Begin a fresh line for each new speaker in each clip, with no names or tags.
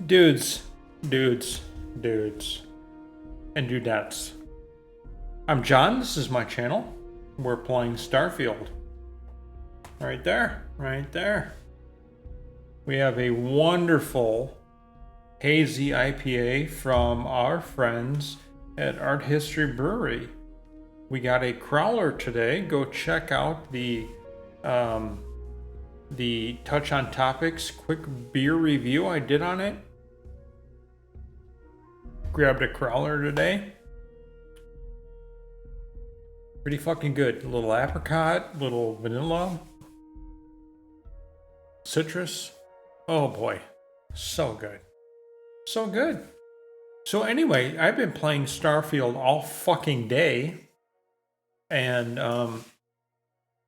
Dudes, dudes, dudes, and dudettes. I'm John, this is my channel. We're playing Starfield. Right there, right there. We have a wonderful hazy IPA from our friends at Art History Brewery. We got a crowler today. Go check out the Touch on Topics quick beer review I did on it. Grabbed a crowler today. Pretty fucking good. A little apricot, little vanilla, citrus. Oh boy. So good. So good. So anyway, I've been playing Starfield all fucking day. And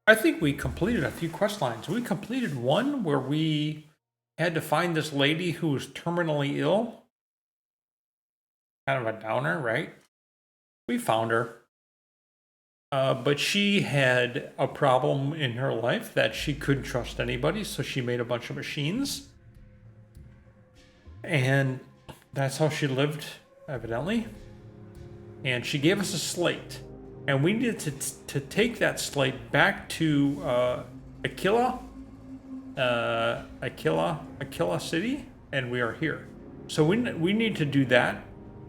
I think we completed a few quest lines. We completed one where we had to find this lady who was terminally ill. Kind of a downer, right? We found her. But she had a problem in her life that she couldn't trust anybody, so she made a bunch of machines. And that's how she lived, evidently. And she gave us a slate. And we needed to take that slate back to Aquila City, and we are here. So we need to do that.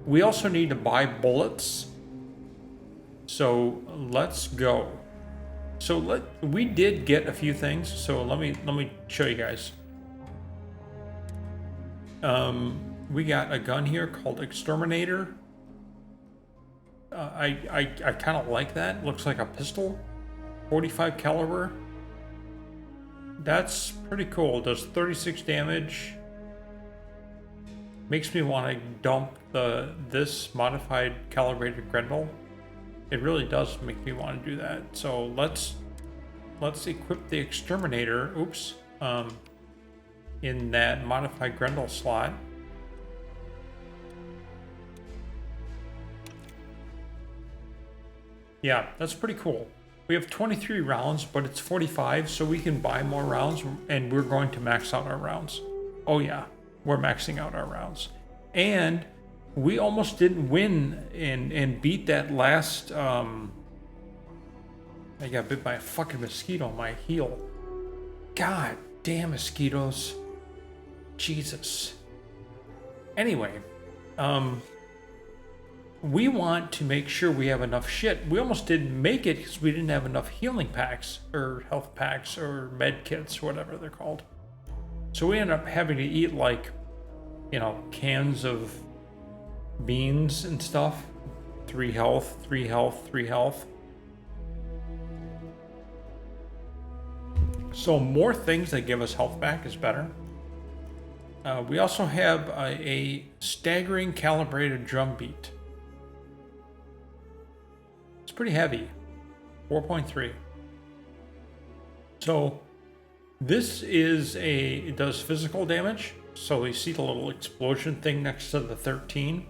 We also need to buy bullets. So let's go. So we did get a few things. So let me show you guys. We got a gun here called Exterminator. I kind of like that. Looks like a pistol, 45 caliber. That's pretty cool. Does 36 damage. Makes me want to dump this modified calibrated Grendel. It really does make me want to do that. So let's equip the Exterminator. Oops. In that modified Grendel slot. Yeah, that's pretty cool. We have 23 rounds, but it's 45, so we can buy more rounds, and we're going to max out our rounds. Oh yeah, we're maxing out our rounds. And we almost didn't win and beat that last, I got bit by a fucking mosquito on my heel. God damn mosquitoes. Jesus. Anyway, we want to make sure we have enough shit. We almost didn't make it because we didn't have enough healing packs or health packs or med kits, whatever they're called. So we ended up having to eat like, cans of beans and stuff. 3 health, 3 health, 3 health. So more things that give us health back is better. We also have a staggering calibrated drum beat. It's pretty heavy, 4.3. So this it does physical damage. So you see the little explosion thing next to the 13,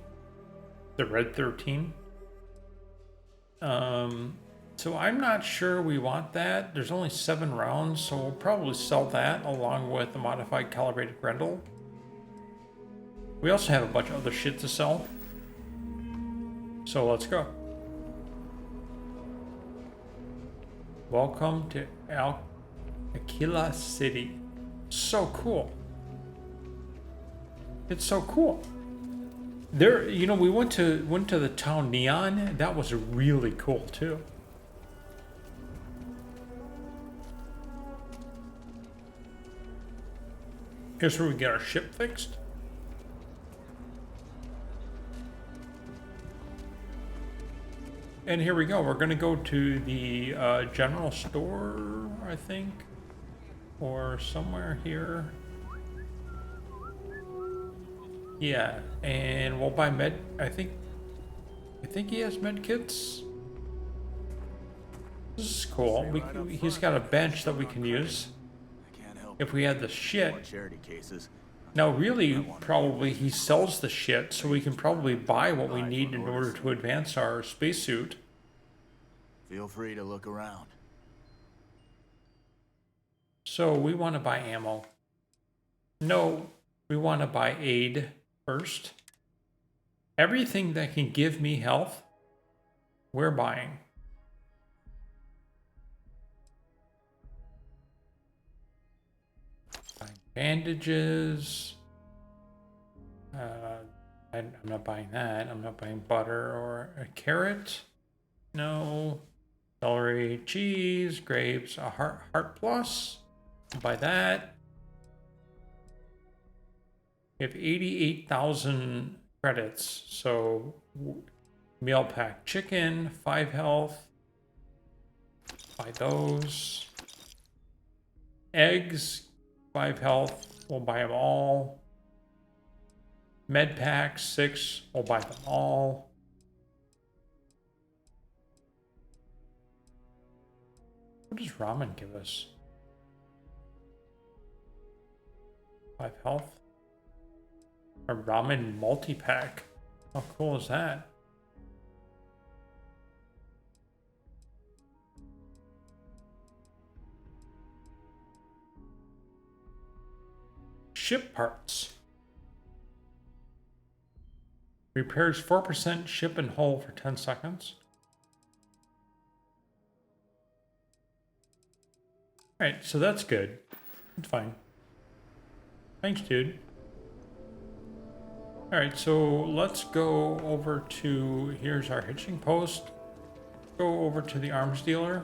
the red 13. So I'm not sure we want that. There's only 7 rounds, so we'll probably sell that along with the modified calibrated Grendel. We also have a bunch of other shit to sell. So let's go. Welcome to Aquila City. So cool. It's so cool. There, we went to the town Neon. That was really cool too. Here's where we get our ship fixed. And here we go. We're going to go to the general store, I think. Or somewhere here. Yeah, and we'll buy I think he has med kits. This is cool. He's got a bench that we can use. If we had the shit. Now really, probably he sells the shit, so we can probably buy what we need in order to advance our spacesuit.
Feel free to look around.
So we want to buy ammo. No, we we want to buy aid first. Everything that can give me health, we're buying. Buying bandages. I'm not buying that. I'm not buying butter or a carrot. No. Celery, cheese, grapes, a heart plus. I'll buy that. We have 88,000 credits. So meal pack chicken, 5 health. Buy those. Eggs, 5 health. We'll buy them all. Med pack, 6. We'll buy them all. What does ramen give us? 5 health. A ramen multi-pack. How cool is that? Ship parts. Repairs 4% ship and hull for 10 seconds. Alright, so that's good. It's fine. Thanks, dude. Alright, so let's go over to... Here's our hitching post. Go over to the arms dealer.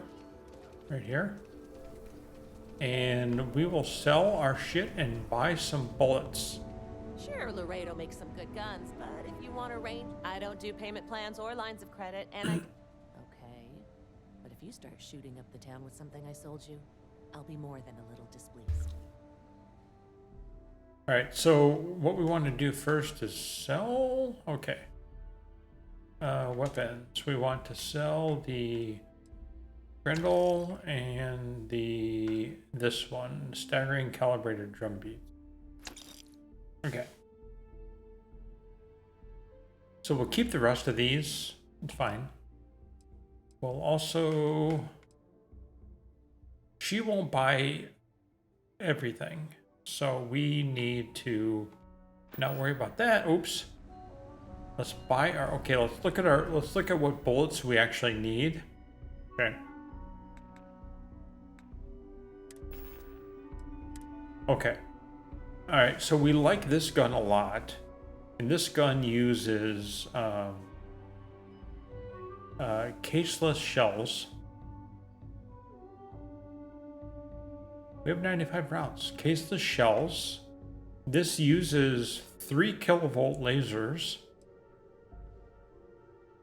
Right here. And we will sell our shit and buy some bullets.
Sure, Laredo makes some good guns, but if you want a range, I don't do payment plans or lines of credit, and I... Okay, but if you start shooting up the town with something I sold you, I'll be more than a little displeased.
Alright, so what we want to do first is sell... Okay. Weapons. We want to sell the Grendel and this one, staggering calibrated drum beats. Okay. So we'll keep the rest of these. It's fine. We'll also... She won't buy everything. So we need to not worry about that. Oops. Let's buy our... Okay, let's look at what bullets we actually need. Okay. Okay. Alright, so we like this gun a lot. And this gun uses caseless shells. We have 95 rounds. Caseless shells. This uses 3 kilovolt lasers.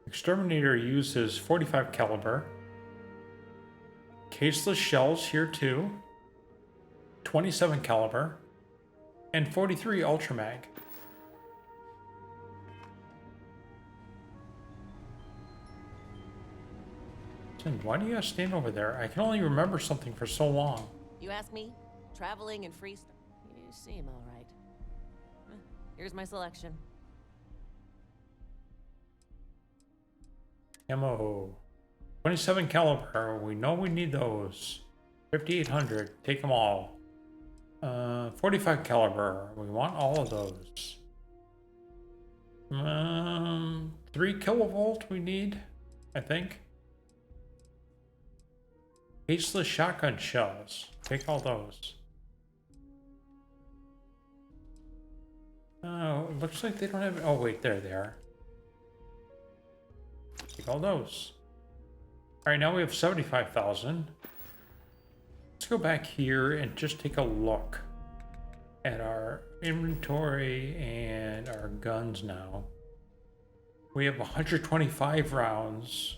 Exterminator uses 45 caliber. Caseless shells here too. 27 caliber. And 43 ultra mag. Why do you guys stand over there? I can only remember something for so long.
You ask me? Traveling and free stuff. You seem all right. Here's my selection.
Ammo. 27 caliber. We know we need those. 5800. Take them all. 45 caliber. We want all of those. 3 kilovolt we need, I think. Caseless shotgun shells. Take all those. Oh, it looks like they don't have... Oh, wait, there they are. Take all those. Alright, now we have 75,000. Let's go back here and just take a look at our inventory and our guns now. We have 125 rounds.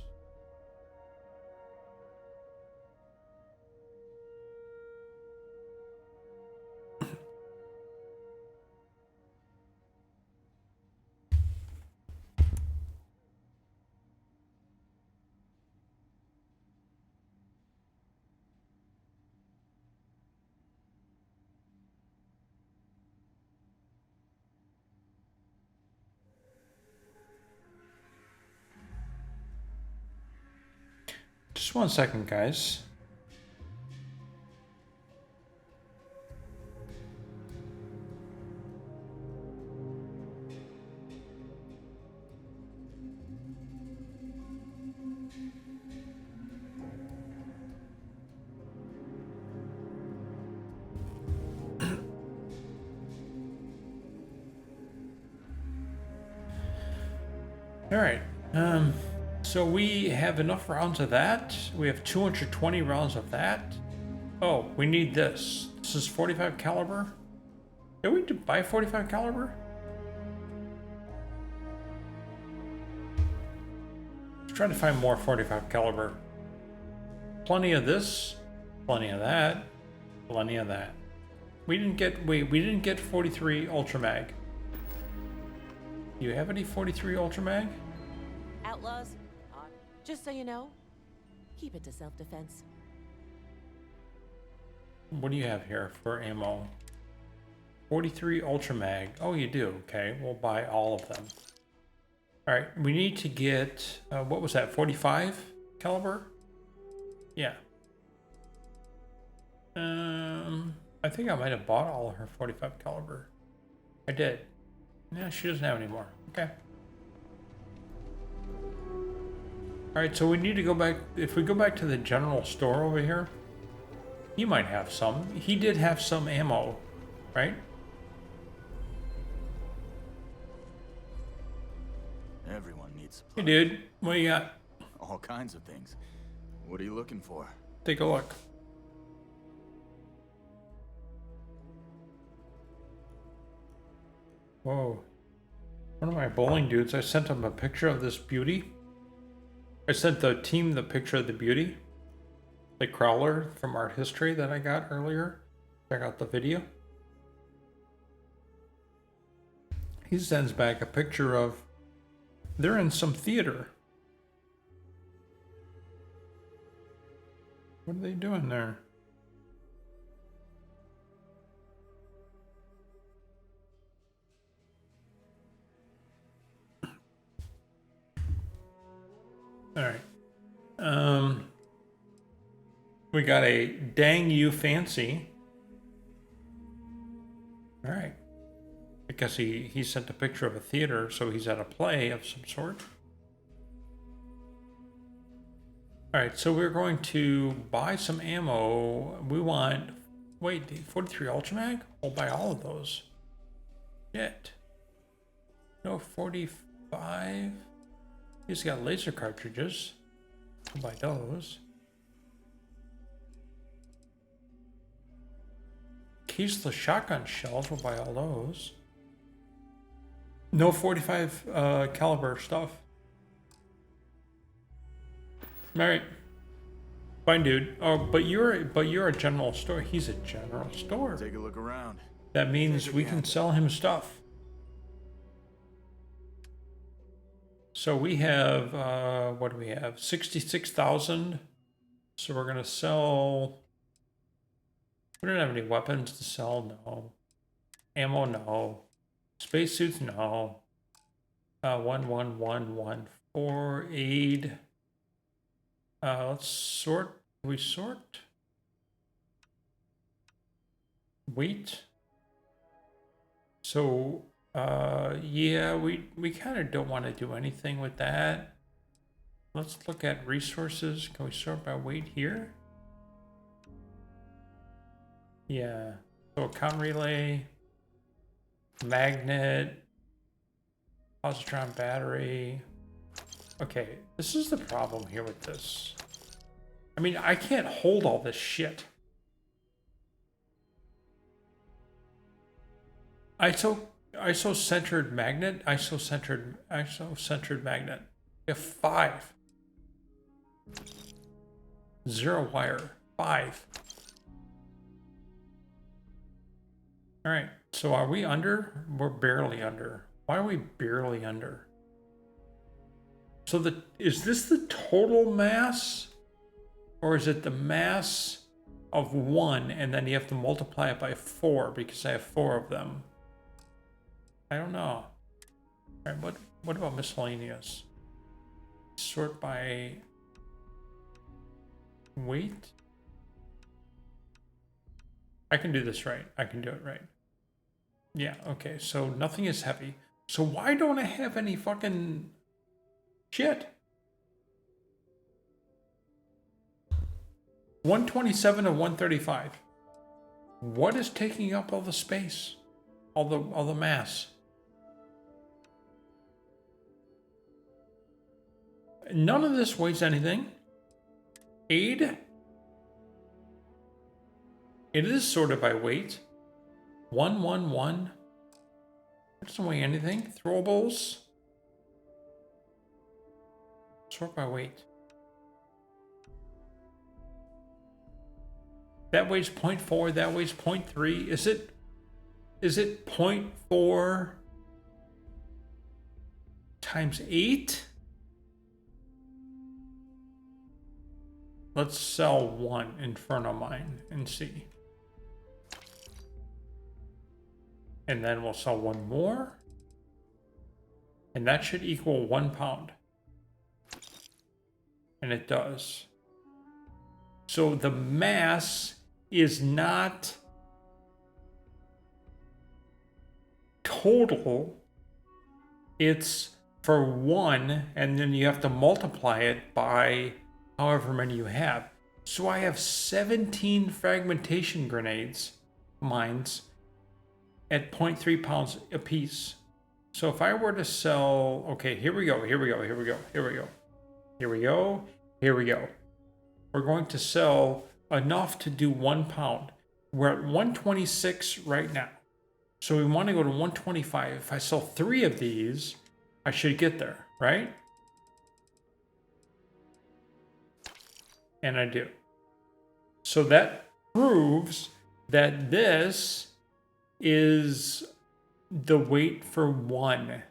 Just 1 second, guys. All right. So we have enough rounds of that. We have 220 rounds of that. Oh, we need this. This is 45 caliber. Did we buy 45 caliber? Let's try to find more 45 caliber. Plenty of this, plenty of that, plenty of that. We didn't get 43 Ultra Mag. Do you have any 43 Ultra Mag?
Outlaws, just so you know, keep it to self-defense.
What do you have here for ammo? 43 Ultra Mag. Oh, you do. Okay, we'll buy all of them. All right, we need to get, what was that, 45 caliber? Yeah. I think I might have bought all of her 45 caliber. I did. Yeah, she doesn't have any more. Okay. All right, so we need to go back. If we go back to the general store over here, he might have some. He did have some ammo, right?
Everyone needs
Hey,
supplies.
dude, what do you got?
All kinds of things. What are you looking for?
Take a look. Whoa. One of my bowling dudes, I sent him a picture of this beauty. I sent the team the picture of the beauty. The crawler from Art History that I got earlier. Check out the video. He sends back a picture of, they're in some theater. What are they doing there? All right. We got a dang you fancy. All right. I guess he sent a picture of a theater, so he's at a play of some sort. All right, so we're going to buy some ammo. We want, wait, the 43 Ultra Mag? We'll buy all of those. Shit. No, 45. He's got laser cartridges. We'll buy those. Keyless shotgun shells. We'll buy all those. No 45 caliber stuff. All right. Fine, dude. Oh, but you're a general store. He's a general store.
Take a look around.
That means we can sell him stuff. So we have, what do we have? 66,000. So we're going to sell, we don't have any weapons to sell, no. Ammo, no. Spacesuits, no. 11114 aid. Let's sort. Can we sort? Weight. So, yeah, we kind of don't want to do anything with that. Let's look at resources. Can we sort by weight here? Yeah. So, comm relay, magnet, positron battery. Okay, this is the problem here with this. I mean, I can't hold all this shit. ISO-centered magnet, ISO-centered magnet. We have 5. 0 wire, 5. All right, so are we under? We're barely under. Why are we barely under? So is this the total mass? Or is it the mass of 1 and then you have to multiply it by 4 because I have 4 of them? I don't know. All right, what about miscellaneous? Sort by weight? I can do this right. I can do it right. Yeah, okay, so nothing is heavy. So why don't I have any fucking shit? 127 and 135. What is taking up all the space? All the mass? None of this weighs anything. Aid. It is sorted by weight. 1, 1, 1. It doesn't weigh anything. Throwables. Sort by weight. That weighs 0.4, that weighs 0.3. Is it 0.4 times 8? Let's sell one Inferno Mine and see. And then we'll sell one more. And that should equal 1 pound. And it does. So the mass is not total. It's for one, and then you have to multiply it by however many you have. So I have 17 fragmentation mines at 0.3 pounds a piece. So if I were to sell, okay, here we go. We're going to sell enough to do 1 pound. We're at 126 right now. So we want to go to 125. If I sell 3 of these, I should get there, right? And I do. So that proves that this is the weight for 1.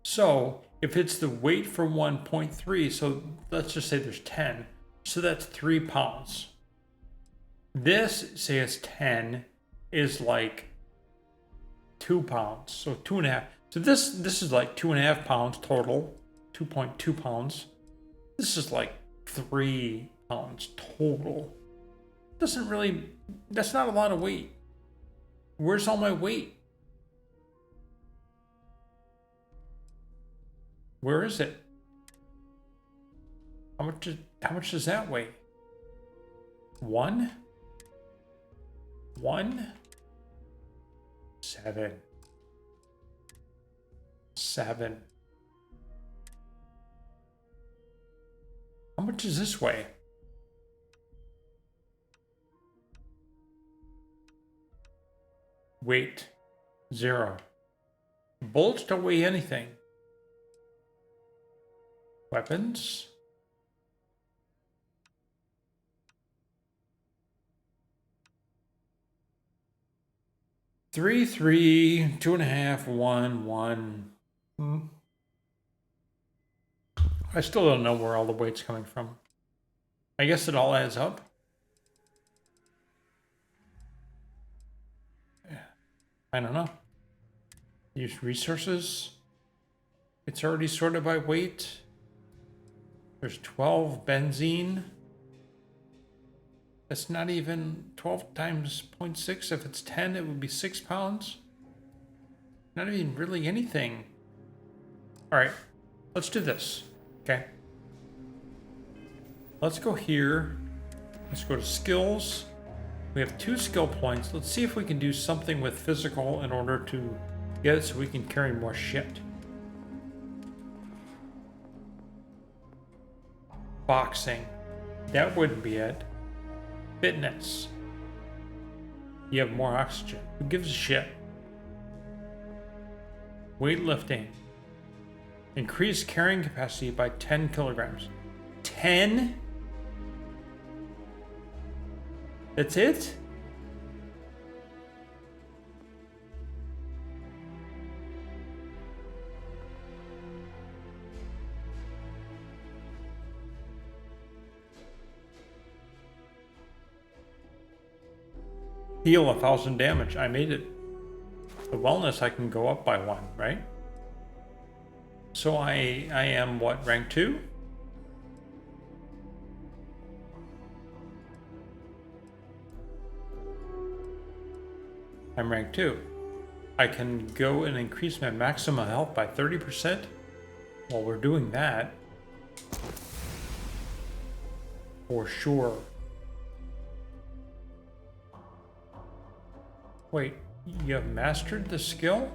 So if it's the weight for 1.3, so let's just say there's 10. So that's 3 pounds. This, say it's 10, is like 2 pounds. So 2.5. So this is like 2.5 pounds total. 2.2 pounds. This is like 3 pounds total. Doesn't really, that's not a lot of weight. Where's all my weight? Where is it? How much does that weigh? 1? 1? 7. 7. How much does this weigh? Weight. 0. Bullets don't weigh anything. Weapons. Three, 2.5, 1. I still don't know where all the weight's coming from. I guess it all adds up. I don't know. Use resources. It's already sorted by weight. There's 12 benzene. That's not even 12 times 0.6. If it's 10, it would be 6 pounds. Not even really anything. All right, let's do this. Okay. Let's go here. Let's go to skills. We have 2 skill points. Let's see if we can do something with physical in order to get it so we can carry more shit. Boxing. That wouldn't be it. Fitness. You have more oxygen. Who gives a shit? Weightlifting. Increase carrying capacity by 10 kilograms. 10? That's it? Heal 1,000 damage. I made it. The wellness I can go up by 1, right? So I am what, rank 2? I'm rank 2. I can go and increase my maximum health by 30%. While we're doing that, for sure. Wait, you have mastered the skill?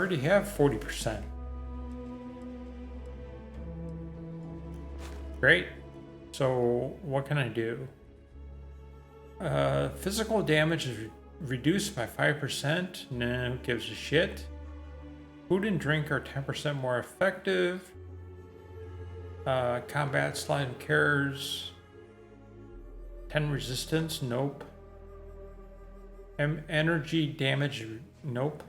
already have 40%. Great. So what can I do? Physical damage is reduced by 5%. No, who gives a shit? Food and drink are 10% more effective. Combat slide and cares. 10 resistance. Nope. Energy damage. Nope.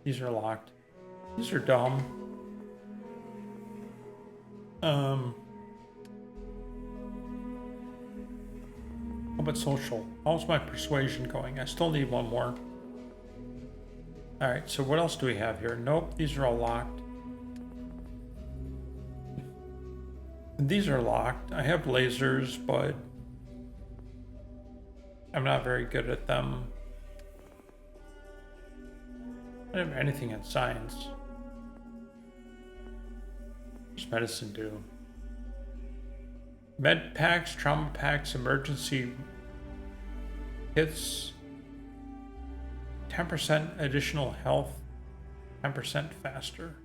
These are locked. These are dumb. How about social? How's my persuasion going? I still need one more. Alright, so what else do we have here? Nope, these are all locked. These are locked. I have lasers, but I'm not very good at them. I don't have anything in science. What's medicine do? Med packs, trauma packs, emergency kits, 10% additional health, 10% faster.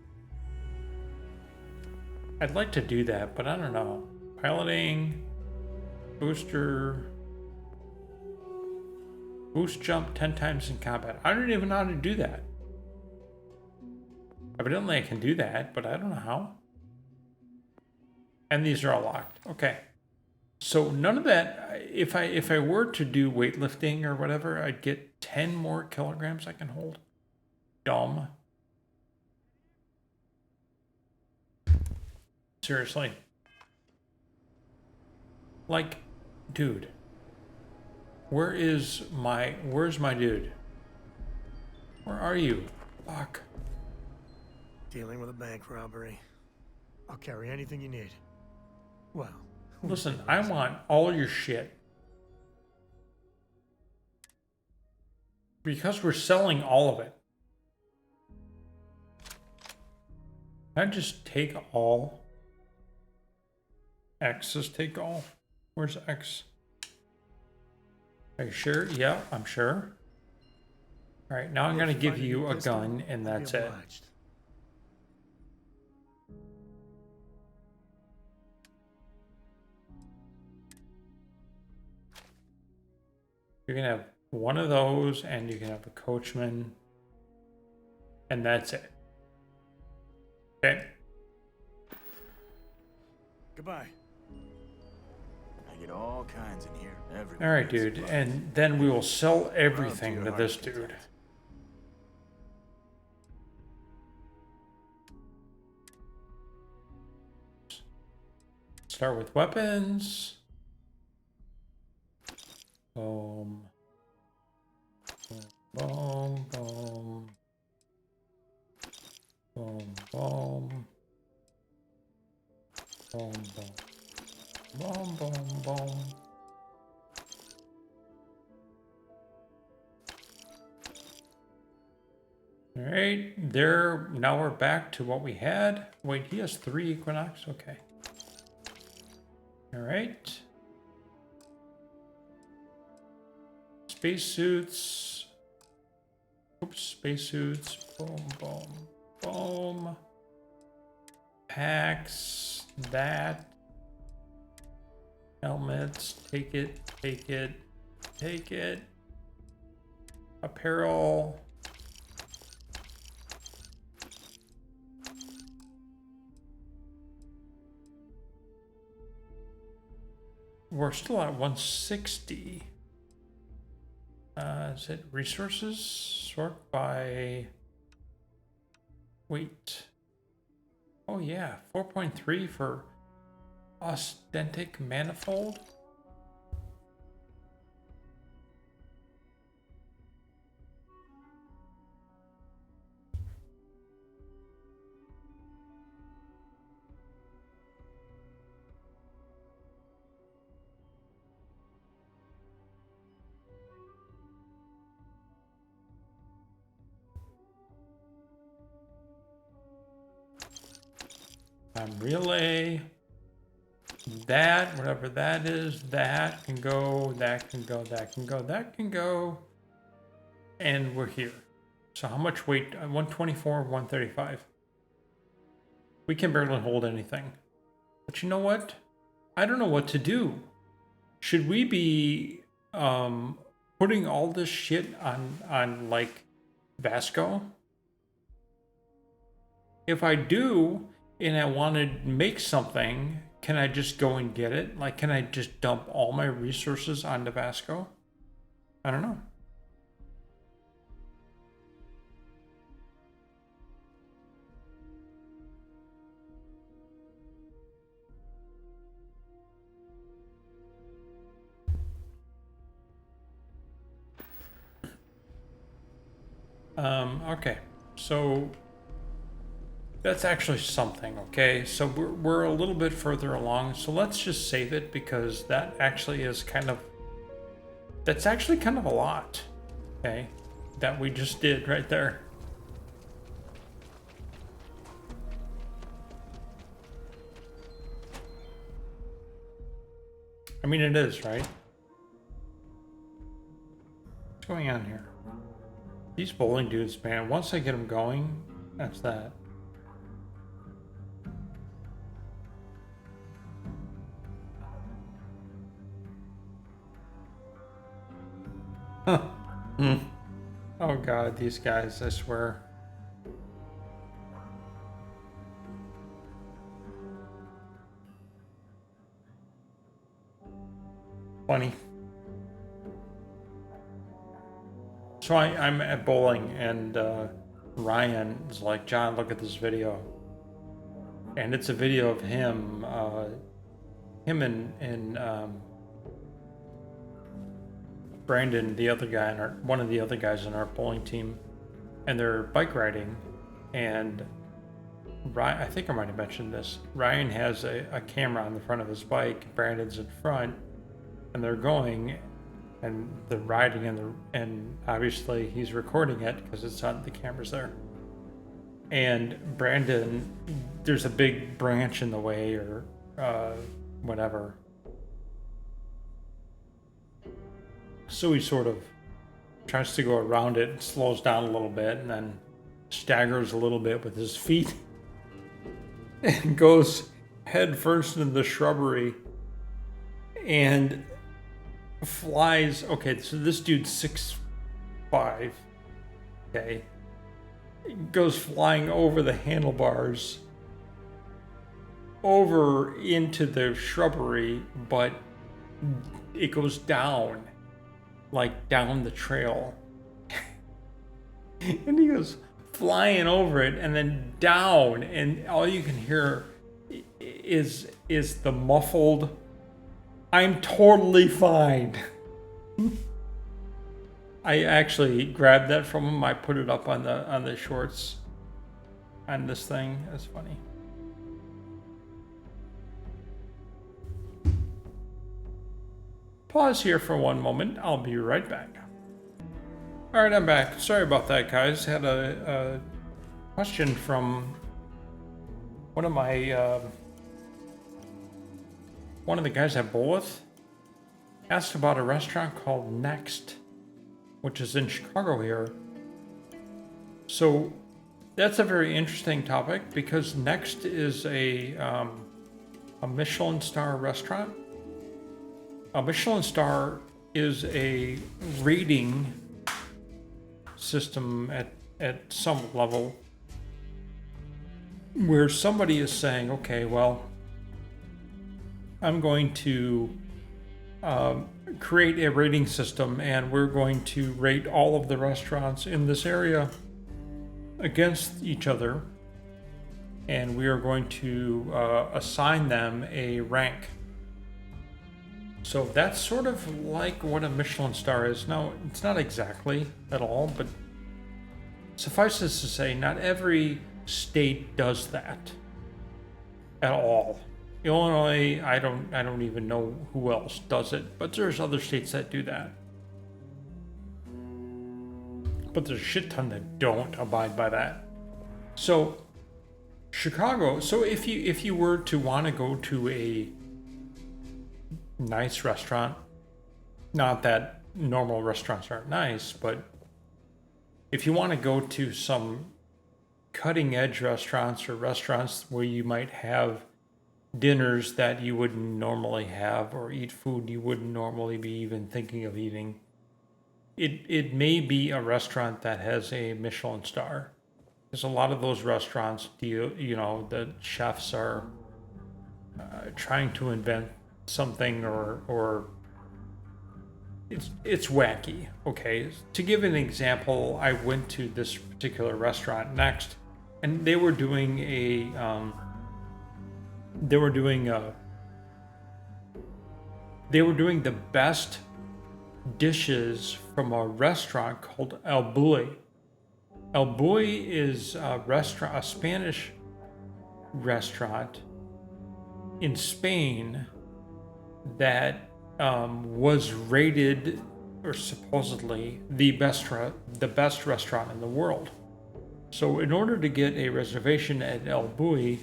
I'd like to do that, but I don't know. Piloting, booster, boost jump 10 times in combat. I don't even know how to do that. Evidently I can do that, but I don't know how. And these are all locked. Okay. So none of that, if I were to do weightlifting or whatever, I'd get 10 more kilograms I can hold. Dumb. Seriously. Like, dude. Where's my dude? Where are you? Fuck.
Dealing with a bank robbery. I'll carry anything you need. Well,
Listen, I want all your shit. Because we're selling all of it. Can I just take all? X, just take all. Where's X? Are you sure? Yeah, I'm sure. All right, now I'm going to give you a gun, and that's it. You can have one of those, and you can have a coachman, and that's it. Okay.
Goodbye.
I get all kinds in here. Everyone
All right,
needs
dude,
supplies.
and then we will sell everything
Well,
to
too
this
hard to
dude.
protect.
Start with weapons. Boom. Boom, boom. Boom, boom. Boom, boom. Boom, boom, boom. All right, there. Now we're back to what we had. Wait, he has 3 Equinox? Okay. All right. Spacesuits. Oops, spacesuits. Boom, boom, boom. Packs. That. Helmets. Take it, take it, take it. Apparel. We're still at 160. Is it resources? Sort by weight. Oh yeah, 4.3 for authentic manifold. Relay. That, whatever that is, that can go, that can go, that can go, that can go. And we're here. So how much weight? 124, 135. We can barely hold anything. But you know what? I don't know what to do. Should we be putting all this shit on like Vasco? If I do and I want to make something, can I just go and get it? Like, can I just dump all my resources onto Vasco? I don't know. Okay, so that's actually something, okay? So we're a little bit further along, so let's just save it because that actually is that's actually kind of a lot, okay? That we just did right there. I mean, it is, right? What's going on here? These bowling dudes, man, once I get them going, that's that. Huh. Oh god, these guys, I swear. Funny. So I'm at bowling and Ryan is like, John, look at this video. And it's a video of him and Brandon, the other guy, one of the other guys in our bowling team, and they're bike riding. And Ryan, I think I might have mentioned this. Ryan has a camera on the front of his bike. Brandon's in front, and they're going. And the riding and obviously he's recording it because it's on the camera's there. And Brandon, there's a big branch in the way or whatever. So he sort of tries to go around it, slows down a little bit, and then staggers a little bit with his feet and goes head first into the shrubbery and flies. Okay, so this dude's 6'5", okay, goes flying over the handlebars over into the shrubbery, but it goes down, like down the trail. And he goes flying over it and then down, and all you can hear is the muffled, "I'm totally fine." I actually grabbed that from him. I put it up on the shorts on this thing. That's funny. Pause here for one moment. I'll be right back. All right, I'm back. Sorry about that, guys. Had a question from one of my one of the guys at bowl with. Asked about a restaurant called Next, which is in Chicago here. So that's a very interesting topic because Next is a Michelin star restaurant. A Michelin star is a rating system at some level where somebody is saying, okay, well, I'm going to create a rating system and we're going to rate all of the restaurants in this area against each other, and we are going to assign them a rank. So that's sort of like what a Michelin star is. Now, it's not exactly at all, but suffices to say, not every state does that at all. Illinois, I don't even know who else does it, but there's other states that do that. But there's a shit ton that don't abide by that. So Chicago, so if you were to want to go to a nice restaurant, not that normal restaurants aren't nice, but if you want to go to some cutting edge restaurants or restaurants where you might have dinners that you wouldn't normally have or eat food you wouldn't normally be even thinking of eating, it may be a restaurant that has a Michelin star. Because a lot of those restaurants, the chefs are trying to invent something or it's wacky. Okay, to give an example, I went to this particular restaurant next, and they were doing the best dishes from a restaurant called El Bulli. El Bulli is a Spanish restaurant in Spain that was rated, or supposedly the best restaurant in the world. So in order to get a reservation at El Bulli,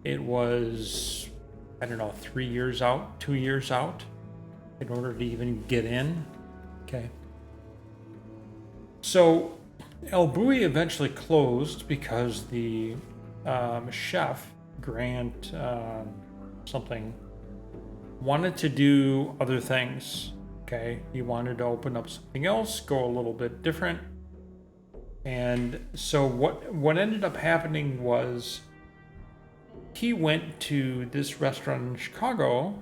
it was, I don't know, 3 years out, 2 years out, in order to even get in. Okay. So El Bulli eventually closed because the chef, Grant something, wanted to do other things. Okay. He wanted to open up something else, go a little bit different. And so what ended up happening was he went to this restaurant in Chicago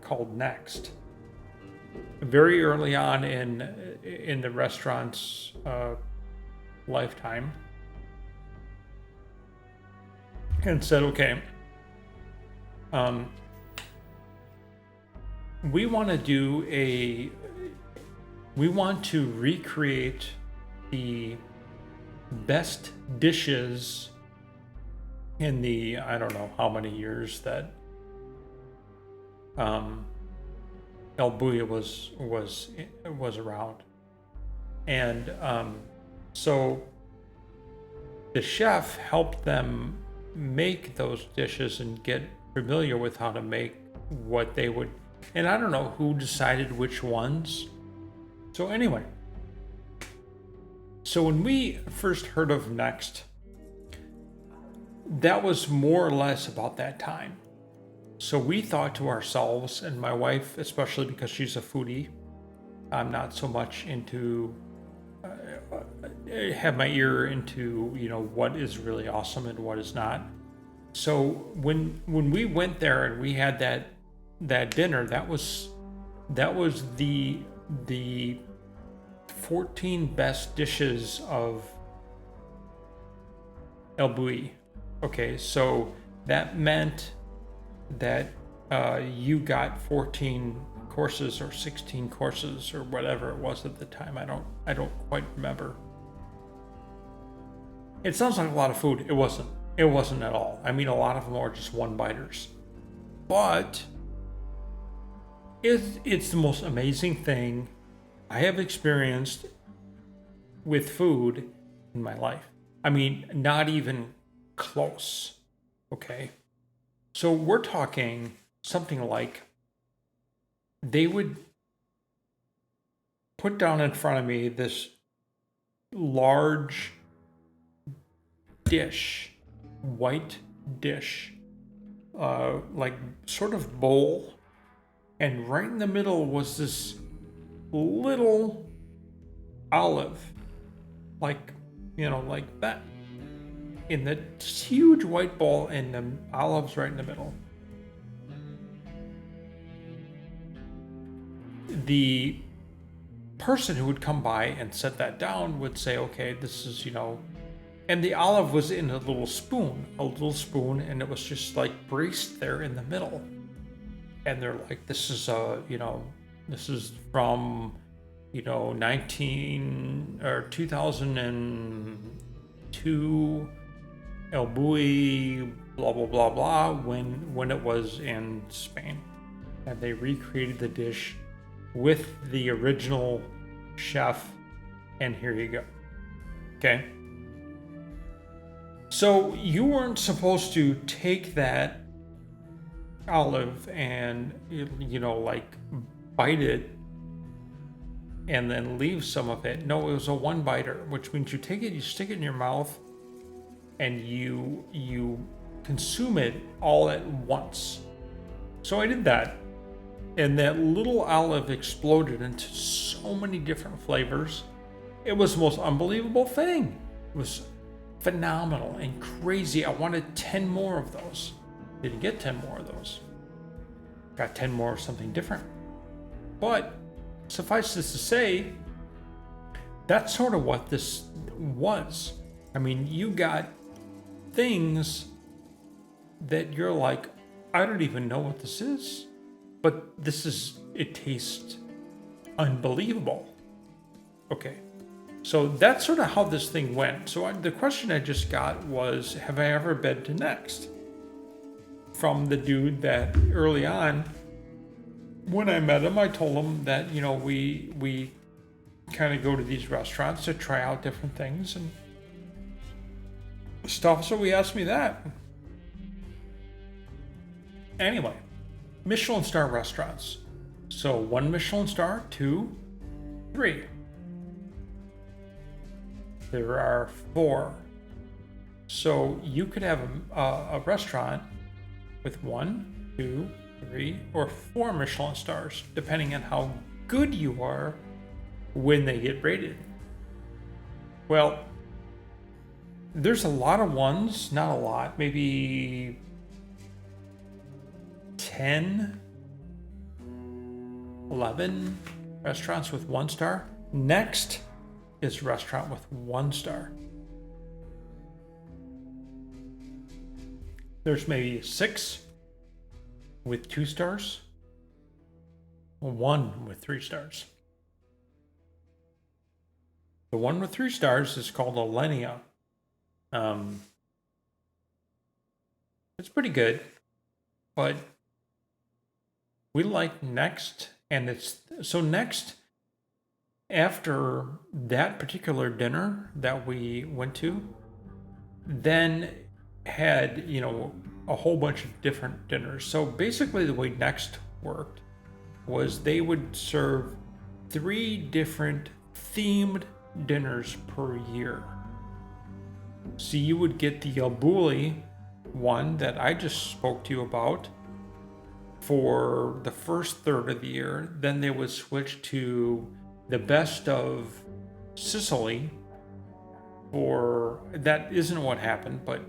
called Next. Very early on in the restaurant's lifetime, and said, okay, we want to recreate the best dishes in the, I don't know how many years that El Bulli was around. And so the chef helped them make those dishes and get familiar with how to make what they would, and I don't know who decided which ones. So anyway, so when we first heard of Next, that was more or less about that time. So we thought to ourselves, and my wife, especially because she's a foodie, I'm not so much into, have my ear into, what is really awesome and what is not. So when we went there and we had that dinner, that was the 14 best dishes of El Bulli. Okay, so that meant that you got 14 courses or 16 courses or whatever it was at the time. I don't quite remember. It sounds like a lot of food. It wasn't. It wasn't at all. I mean, a lot of them are just one-biters. But it's the most amazing thing I have experienced with food in my life. I mean, not even close. Okay? So we're talking something like they would put down in front of me this large dish, white dish, like sort of bowl, and right in the middle was this little olive, like that, in the huge white bowl, and the olives right in the middle. The person who would come by and set that down would say, okay, this is, and the olive was in a little spoon, and it was just like braced there in the middle. And they're like, this is from, 2002 El Bulli, blah, blah, blah, blah, when it was in Spain. And they recreated the dish with the original chef, and here you go. Okay? So you weren't supposed to take that olive and, bite it and then leave some of it. No, it was a one biter, which means you take it, you stick it in your mouth, and you consume it all at once. So I did that, and that little olive exploded into so many different flavors. It was the most unbelievable thing. It was phenomenal and crazy. I wanted 10 more of those. Didn't get 10 more of those. Got 10 more of something different. But suffice this to say, that's sort of what this was. I mean, you got things that you're like, I don't even know what this is, but it tastes unbelievable. Okay, so that's sort of how this thing went. So the question I just got was, have I ever been to Next? From the dude that early on, when I met him, I told him that, you know, we kind of go to these restaurants to try out different things and stuff. So he asked me that. Anyway, Michelin star restaurants. So 1 Michelin star, 2, 3. There are 4. So you could have a restaurant with 1, 2, 3, or 4 Michelin stars, depending on how good you are when they get rated. Well, there's a lot of ones, not a lot, maybe 10, 11 restaurants with 1 star. Next is a restaurant with 1 star. There's maybe 6 with 2 stars, 1 with 3 stars. The one with 3 stars is called Alenia. It's pretty good, but we like Next, and it's so Next, after that particular dinner that we went to, then had, you know, a whole bunch of different dinners. So basically the way Next worked was they would serve 3 different themed dinners per year. So you would get the Albuli one that I just spoke to you about for the first third of the year. Then they would switch to the best of Sicily, or that isn't what happened, but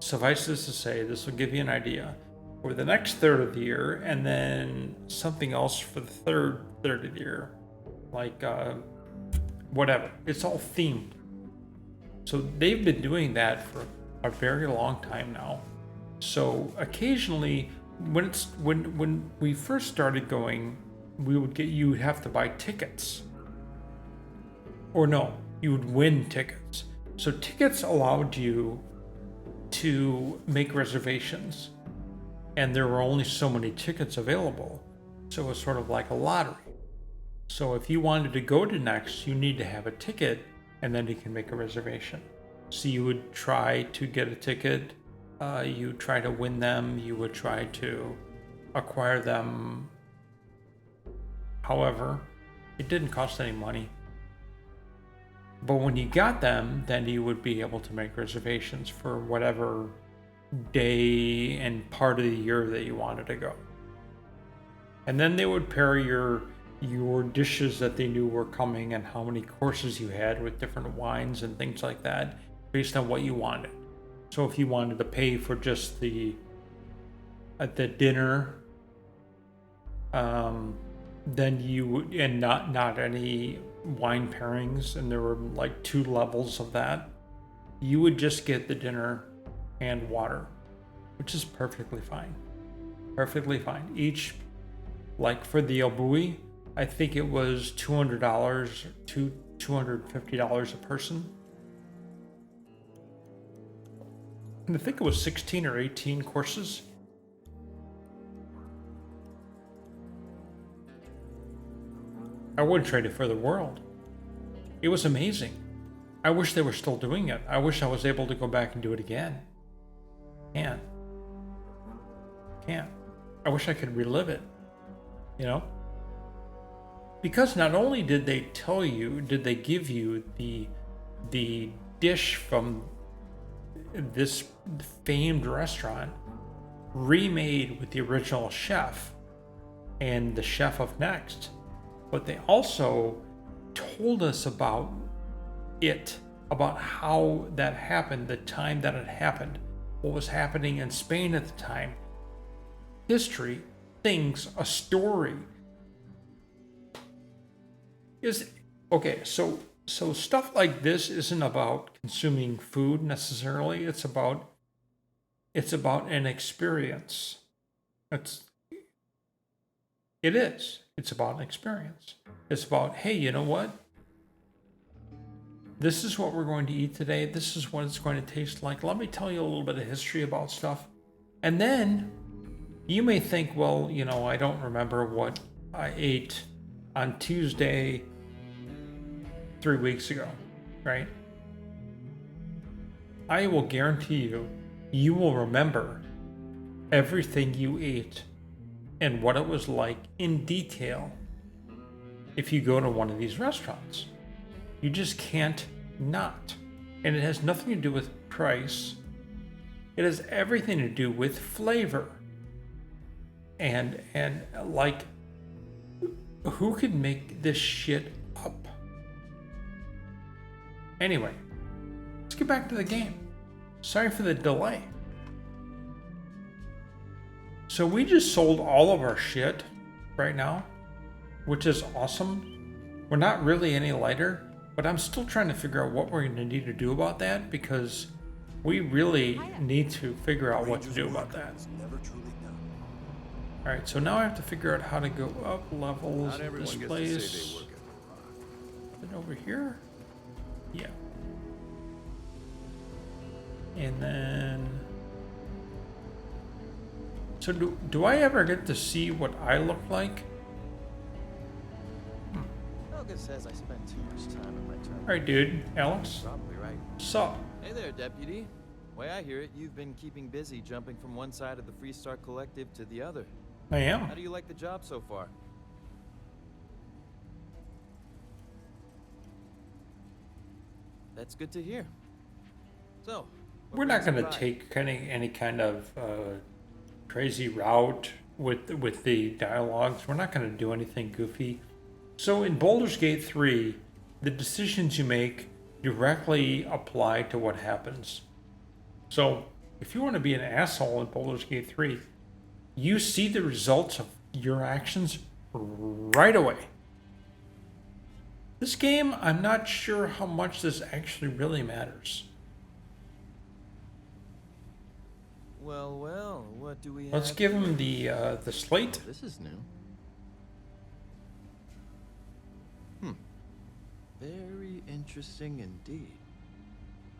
suffice this to say, this will give you an idea for the next third of the year, and then something else for the third of the year, like whatever. It's all themed. So they've been doing that for a very long time now. So occasionally, when we first started going, you would have to buy tickets, or no, you would win tickets. So tickets allowed you to make reservations, and there were only so many tickets available. So it was sort of like a lottery. So if you wanted to go to Next, you need to have a ticket, and then you can make a reservation. So you would try to get a ticket, you try to win them, you would try to acquire them. However, it didn't cost any money. But when you got them, then you would be able to make reservations for whatever day and part of the year that you wanted to go. And then they would pair your dishes that they knew were coming and how many courses you had with different wines and things like that based on what you wanted. So if you wanted to pay for just the dinner, then you would, and not any wine pairings, and there were like 2 levels of that, you would just get the dinner and water, which is perfectly fine. Perfectly fine. Each, like for the Albui, I think it was $200 to $250 a person. And I think it was 16 or 18 courses. I wouldn't trade it for the world. It was amazing. I wish they were still doing it. I wish I was able to go back and do it again. Can't. I wish I could relive it, you know? Because not only did they give you the dish from this famed restaurant remade with the original chef and the chef of next, but they also told us about how that happened, the time that it happened, what was happening in Spain at the time, history, things, a story. Okay, so stuff like this isn't about consuming food necessarily. It's about an experience. It's about an experience. It's about, hey, you know what? This is what we're going to eat today. This is what it's going to taste like. Let me tell you a little bit of history about stuff. And then you may think, well, you know, I don't remember what I ate on Tuesday 3 weeks ago, right? I will guarantee you will remember everything you ate and what it was like in detail if you go to one of these restaurants. You just can't not. And it has nothing to do with price. It has everything to do with flavor. And like, who could make this shit up? Anyway, let's get back to the game. Sorry for the delay. So we just sold all of our shit right now, which is awesome. We're not really any lighter, but I'm still trying to figure out what we're going to need to do about that, because we really need to figure out what to do about that. Alright, so now I have to figure out how to go up levels of this place. Is it over here? Yeah. And then... So do I ever get to see what I look like?
Elga says I spent too much time in my term.
Alright, dude. Alex?
Probably right.
Sup?
Hey there, Deputy. Way I hear it, you've been keeping busy jumping from one side of the Freestar Collective to the other.
I am.
How do you like the job so far? That's good to hear. So,
We're not going to take any kind of crazy route with the dialogues. We're not going to do anything goofy. So in Baldur's Gate 3, the decisions you make directly apply to what happens. So if you want to be an asshole in Baldur's Gate 3, you see the results of your actions right away. This game, I'm not sure how much this actually really matters.
Well, what do we have?
Let's give him the slate.
This is new. Very interesting indeed.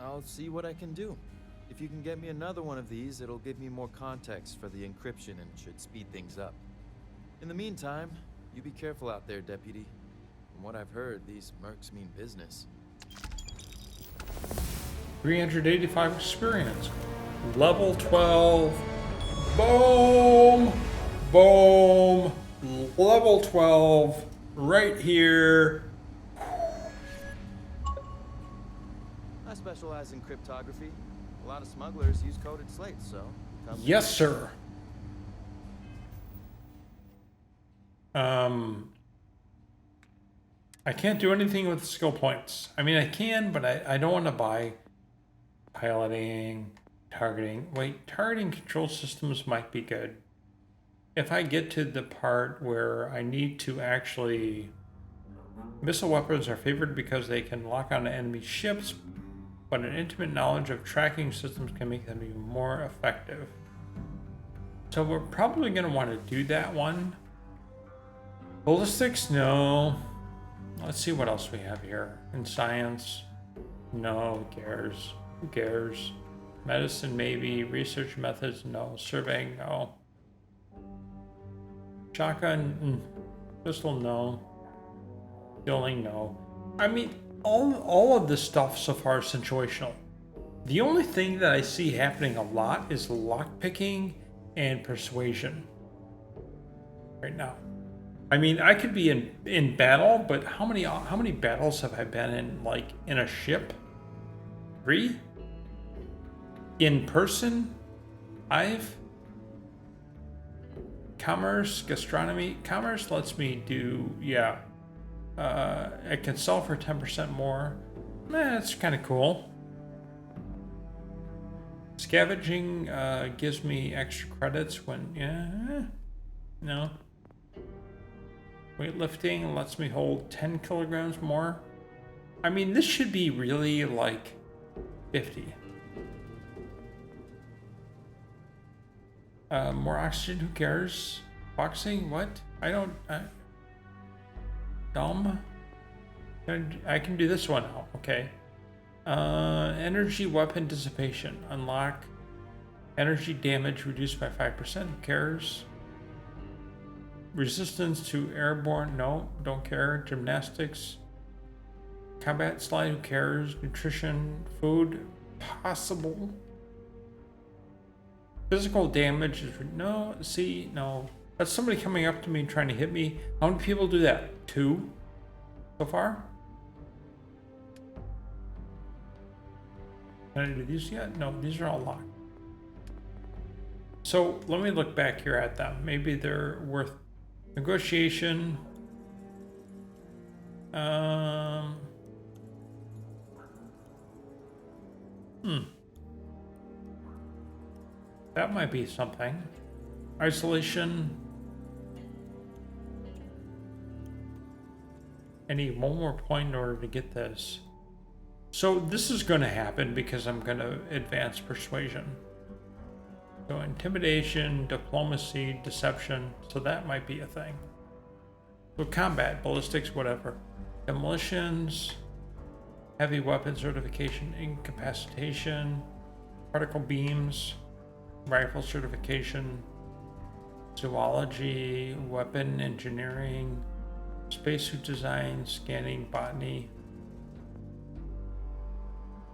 I'll see what I can do. If you can get me another one of these, it'll give me more context for the encryption and should speed things up. In the meantime, you be careful out there, Deputy. From what I've heard, these mercs mean business.
385 experience. Level 12. Boom! Boom! Level 12. Right here.
I specialize in cryptography. A lot of smugglers use coded slates, so...
Yes, sir. I can't do anything with skill points. I mean, I can, but I don't want to buy piloting, targeting. Wait, targeting control systems might be good. If I get to the part where I need to actually... Missile weapons are favored because they can lock onto enemy ships, but an intimate knowledge of tracking systems can make them even more effective. So we're probably going to want to do that one. Ballistics, no. Let's see what else we have here. In science, no. Who cares? Who cares? Medicine, maybe. Research methods, no. Surveying, no. Shotgun, pistol, no. Killing, no. I mean, all of this stuff so far is situational. The only thing that I see happening a lot is lockpicking and persuasion right now. I mean, I could be in battle, but how many battles have I been in, like, in a ship? 3? In person? 5? Commerce, gastronomy. Commerce lets me do, yeah. I can sell for 10% more. That's kind of cool. Scavenging gives me extra credits when, yeah, no. Weightlifting lets me hold 10 kilograms more. I mean, this should be really like 50. More oxygen, who cares? Boxing, what? I don't, dumb. I can do this one now, okay. Energy weapon dissipation, unlock. Energy damage reduced by 5%, who cares? Resistance to airborne, no, don't care. Gymnastics. Combat slide, who cares? Nutrition, food, possible. Physical damage is, no, see, no. That's somebody coming up to me trying to hit me. How many people do that? 2 so far? Can I do these yet? No, these are all locked. So let me look back here at them. Maybe they're worth negotiation. That might be something. Isolation. I need one more point in order to get this. So this is going to happen because I'm going to advance persuasion. So intimidation, diplomacy, deception. So that might be a thing. So combat, ballistics, whatever. Demolitions, heavy weapon certification, incapacitation, particle beams, rifle certification, zoology, weapon engineering, spacesuit design, scanning, botany,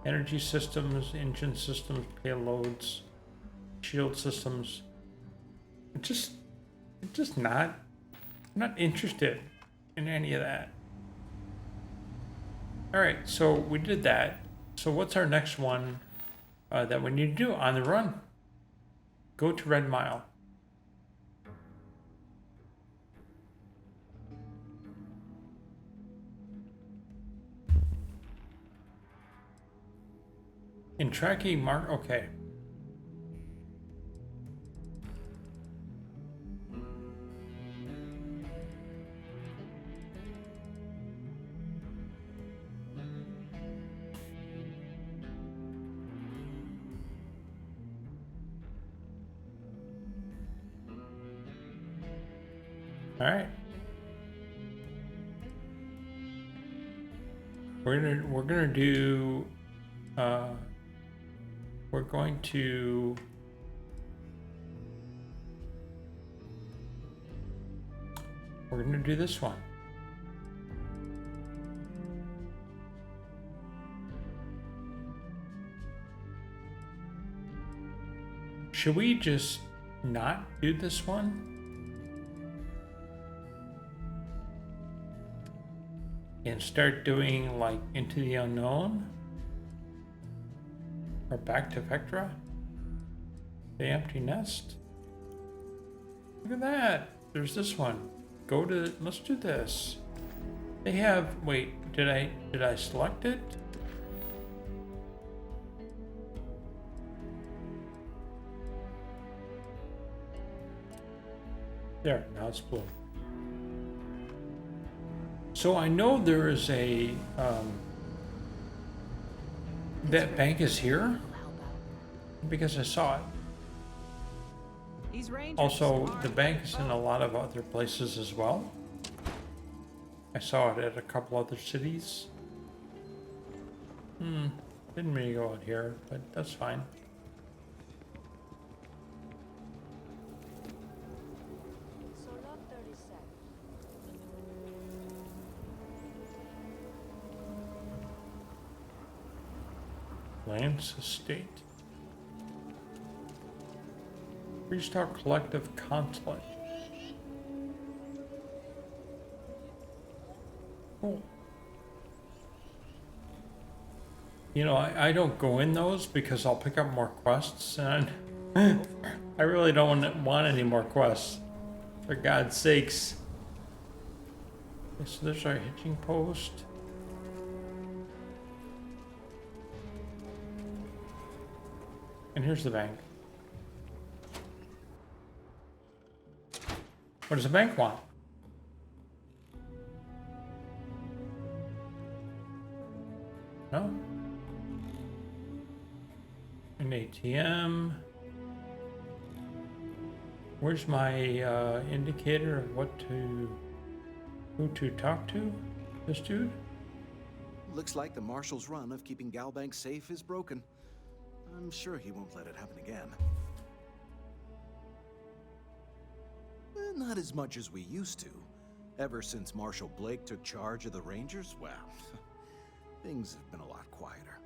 energy systems, engine systems, payloads, shield systems. I'm just not interested in any of that. All right, so we did that. So what's our next one that we need to do? On the run. Go to Red Mile. In tracking mark, okay. All right. We're gonna do. We're going to. We're gonna do this one. Should we just not do this one? And start doing like Into the Unknown? Or Back to Vectra? The Empty Nest? Look at that! There's this one. Go to, let's do this. They have, wait, did I select it? There, now it's blue. So I know there is a, that bank is here because I saw it. Also, the bank is in a lot of other places as well. I saw it at a couple other cities. Didn't really go out here, but that's fine. Lance Estate. Freestyle Collective Consulate. Cool. You know, I don't go in those because I'll pick up more quests, and I really don't want any more quests. For God's sakes. Okay, so there's our hitching post. And here's the bank. What does the bank want? No? An ATM. Where's my indicator of who to talk to? This dude?
Looks like the Marshal's run of keeping Galbank safe is broken. I'm sure he won't let it happen again. Not as much as we used to. Ever since Marshal Blake took charge of the Rangers, well, things have been a lot quieter.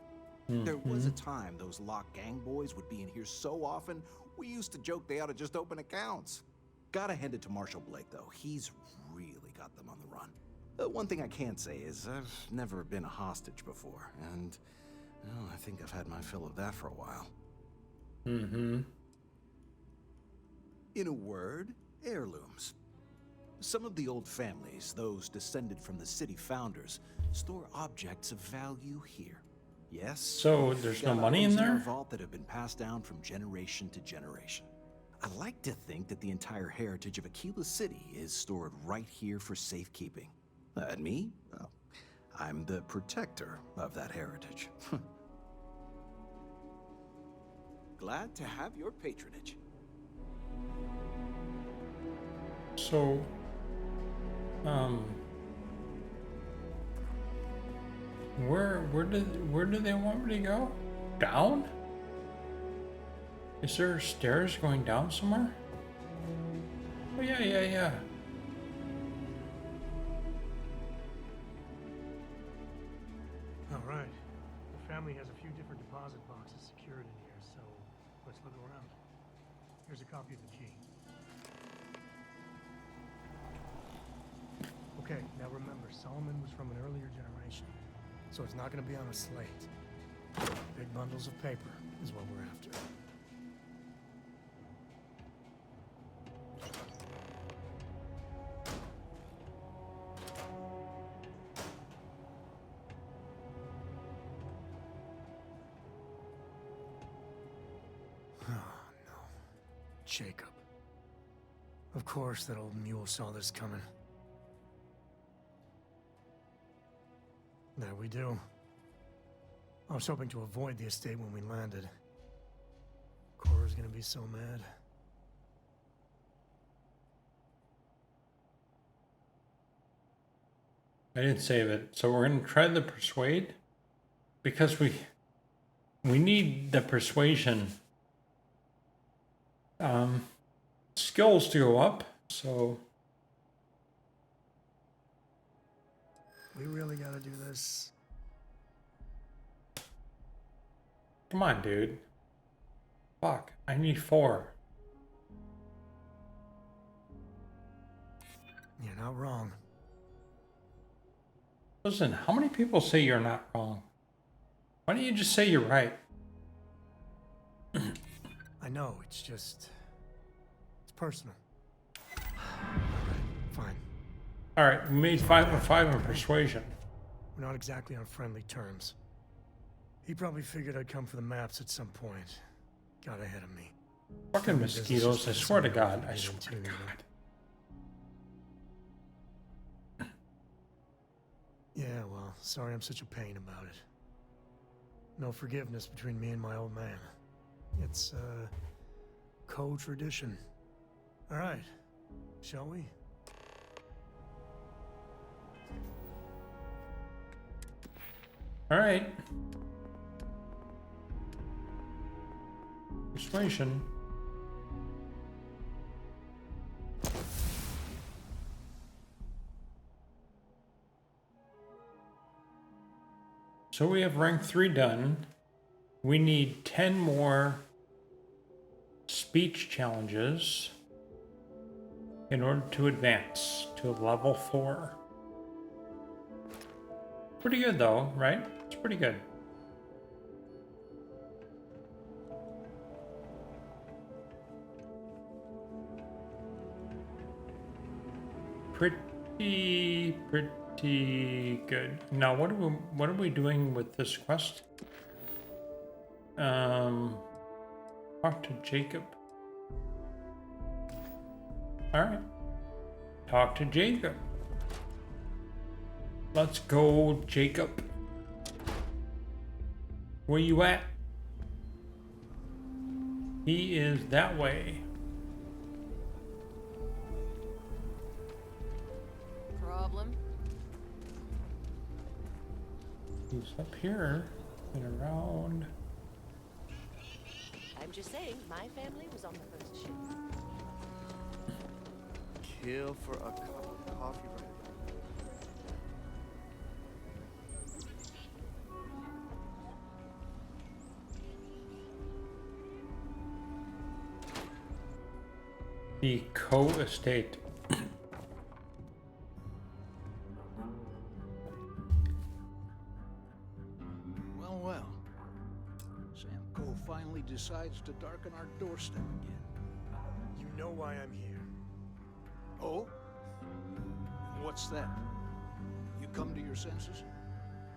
There was a time those lock gang boys would be in here so often, we used to joke they ought to just open accounts. Gotta hand it to Marshal Blake, though. He's really got them on the run. One thing I can say is I've never been a hostage before, and well, I think I've had my fill of that for a while. In a word, heirlooms. Some of the old families, those descended from the city founders, store objects of value here. Yes.
So there's no money in there?
Vault that have been passed down from generation to generation. I like to think that the entire heritage of Aquila City is stored right here for safekeeping. And me? Well, I'm the protector of that heritage. Glad to have your patronage.
So, where do they want me to go? Down? Is there stairs going down somewhere? Oh yeah.
All right. The family has a few different deposit boxes secured in here, so let's look around. Here's a copy of the key. Okay, now remember, Solomon was from an earlier generation, so it's not going to be on a slate. Big bundles of paper is what we're after. Oh, no. Jacob. Of course that old mule saw this coming. There we do. I was hoping to avoid the estate when we landed. Cora's gonna be so mad.
I didn't save it. So we're gonna try the persuade because we need the persuasion skills to go up. So
We really gotta do this.
come on, dude. Fuck, I need 4.
You're not wrong.
Listen, how many people say you're not wrong? Why don't you just say you're right?
I know, it's just... it's personal. Alright, fine.
Alright, we made 5 of 5 in persuasion.
We're not exactly on friendly terms. He probably figured I'd come for the maps at some point. Got ahead of me.
Fucking mosquitoes, I swear to God. I swear to God.
Yeah, well, sorry I'm such a pain about it. No forgiveness between me and my old man. It's, co-tradition. Alright, shall we?
Alright. Persuasion. So we have rank 3 done. We need 10 more speech challenges in order to advance to level 4. Pretty good though, right? It's pretty good. Pretty good. Now, what are we doing with this quest? Talk to Jacob. All right. Talk to Jacob. Let's go, Jacob. Where you at? He is that way.
Problem?
He's up here and around.
I'm just saying, my family was on the first ship.
Kill for a cup of coffee right
The co-estate.
Well, well. Sam Cole finally decides to darken our doorstep again.
You know why I'm here.
Oh? What's that? You come to your senses?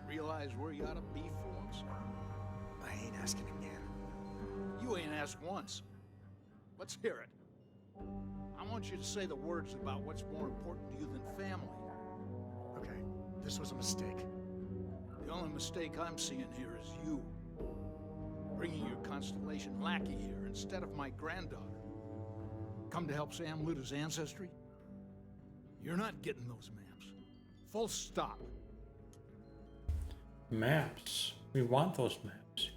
Realize where you ought to be for once?
I ain't asking again.
You ain't asked once. Let's hear it. I want you to say the words about what's more important to you than family.
Okay, this was a mistake.
The only mistake I'm seeing here is you. Bringing your Constellation lackey here instead of my granddaughter. Come to help Sam loot his ancestry? You're not getting those maps. Full stop.
Maps. We want those maps.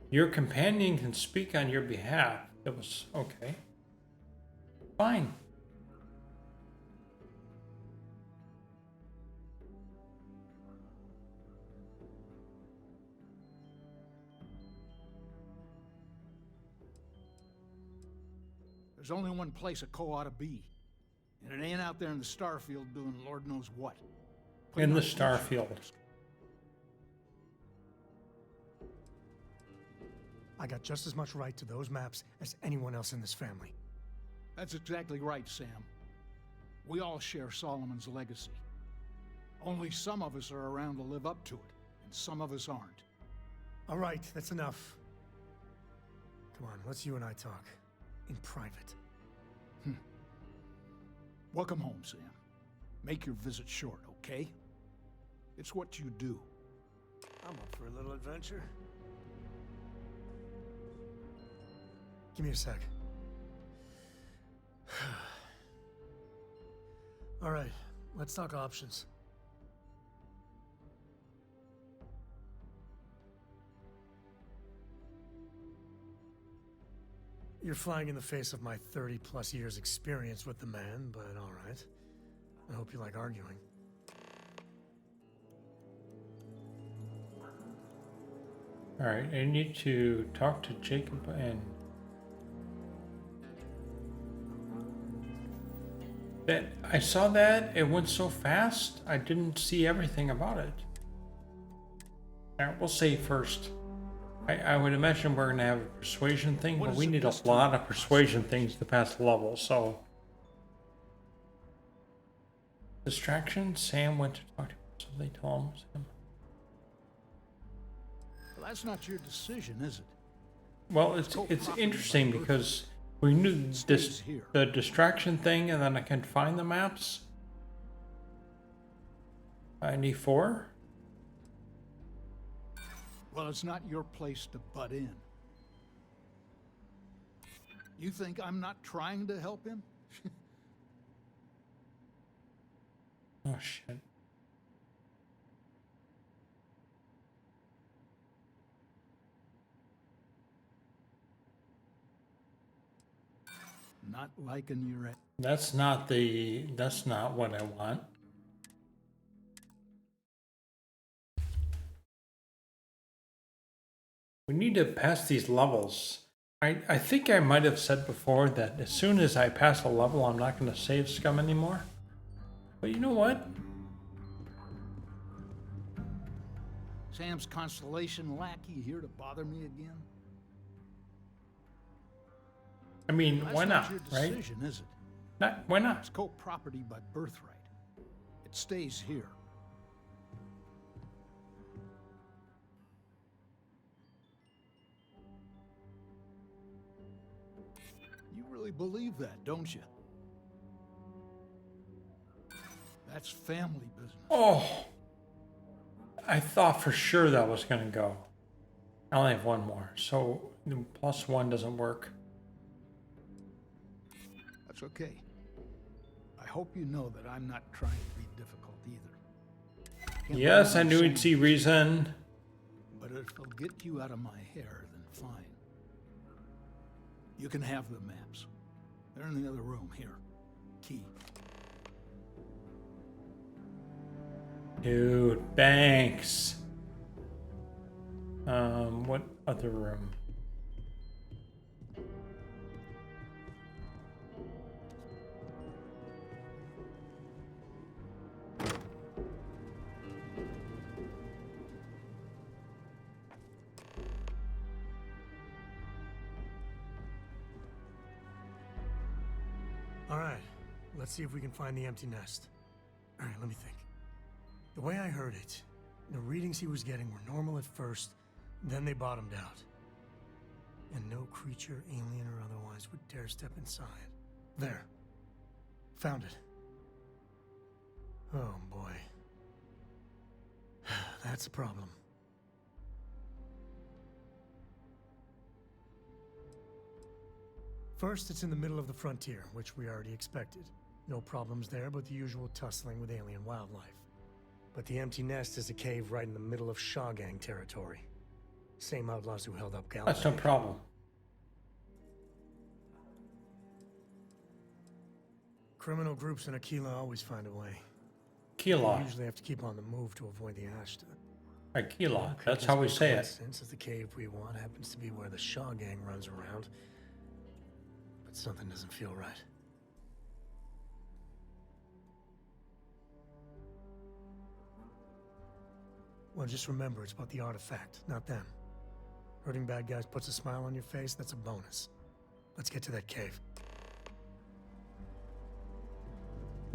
Your companion can speak on your behalf. That was okay. Fine.
There's only one place a co ought to be. And it ain't out there in the Starfield doing Lord knows what.
In the Starfield.
I got just as much right to those maps as anyone else in this family.
That's exactly right, Sam. We all share Solomon's legacy. Only some of us are around to live up to it, and some of us aren't.
All right, that's enough. Come on, let's you and I talk. In private.
Welcome home, Sam. Make your visit short, okay? It's what you do.
I'm up for a little adventure. Give me a sec. All right, let's talk options. You're flying in the face of my 30+ years experience with the man, but all right. I hope you like arguing.
All right, I need to talk to Jacob and that I saw that it went so fast. I didn't see everything about it. All right, we'll save first. I would imagine we're gonna have a persuasion thing, but we need a lot of persuasion things to pass the level. So distraction. Sam went to talk to him, so they told him. Sam.
Well, that's not your decision, is it?
Well, it's interesting because we knew this the distraction thing, and then I can find the maps. I need 4.
Well, it's not your place to butt in. You think I'm not trying to help him?
Oh shit.
Not liking your...
That's not what I want. We need to pass these levels. I think I might have said before that as soon as I pass a level, I'm not going to save scum anymore. But you know what?
Sam's Constellation lackey here to bother me again?
I mean,
That's
why not,
your
right?
decision, is it?
Why not?
It's co-property by birthright. It stays here. You really believe that, don't you? That's family business.
Oh, I thought for sure that was going to go. I only have one more, so the +1 doesn't work.
That's okay. I hope you know that I'm not trying to be difficult either. Can't
Yes, I
believe
knew
I'm
he'd see
saying
reason.
But if it'll get you out of my hair, then fine. You can have the maps. They're in the other room, here. Key.
Dude, thanks. What other room?
All right, let's see if we can find the empty nest. All right, let me think. The way I heard it, the readings he was getting were normal at first, then they bottomed out. And no creature, alien or otherwise, would dare step inside. There. Found it. Oh boy. That's a problem. First, it's in the middle of the frontier, which we already expected. No problems there, but the usual tussling with alien wildlife. But the empty nest is a cave right in the middle of Shawgang territory. Same outlaws who held up Gallifrey.
That's no problem.
Criminal groups in Aquila always find a way. They
Keylight.
usually have to keep on the move to avoid the Ashta.
Keylight. That's how we say it.
Since the cave we want happens to be where the Shaw gang runs around, but something doesn't feel right. Well, just remember, it's about the artifact, not them. Hurting bad guys puts a smile on your face, that's a bonus. Let's get to that cave.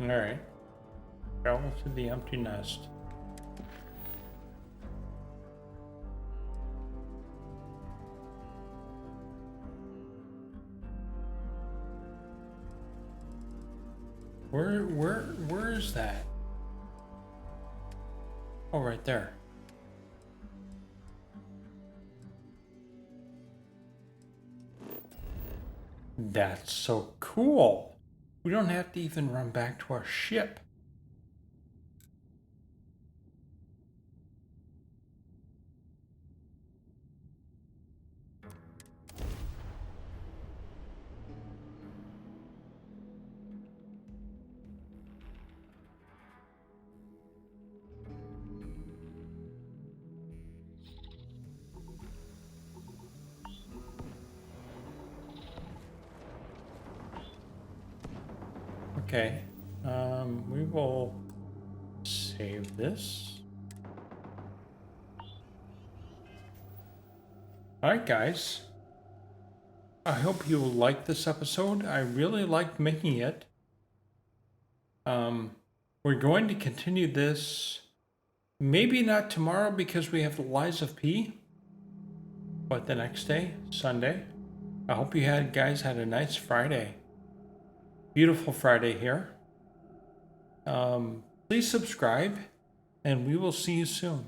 Alright. Travel to the empty nest. Where is that? Oh, right there. That's so cool. We don't have to even run back to our ship. Okay, we will save this. Alright guys, I hope you liked this episode. I really liked making it. We're going to continue this, maybe not tomorrow because we have the Lies of P, but the next day, Sunday. I hope you guys had a nice Friday. Beautiful Friday here. Please subscribe, and we will see you soon.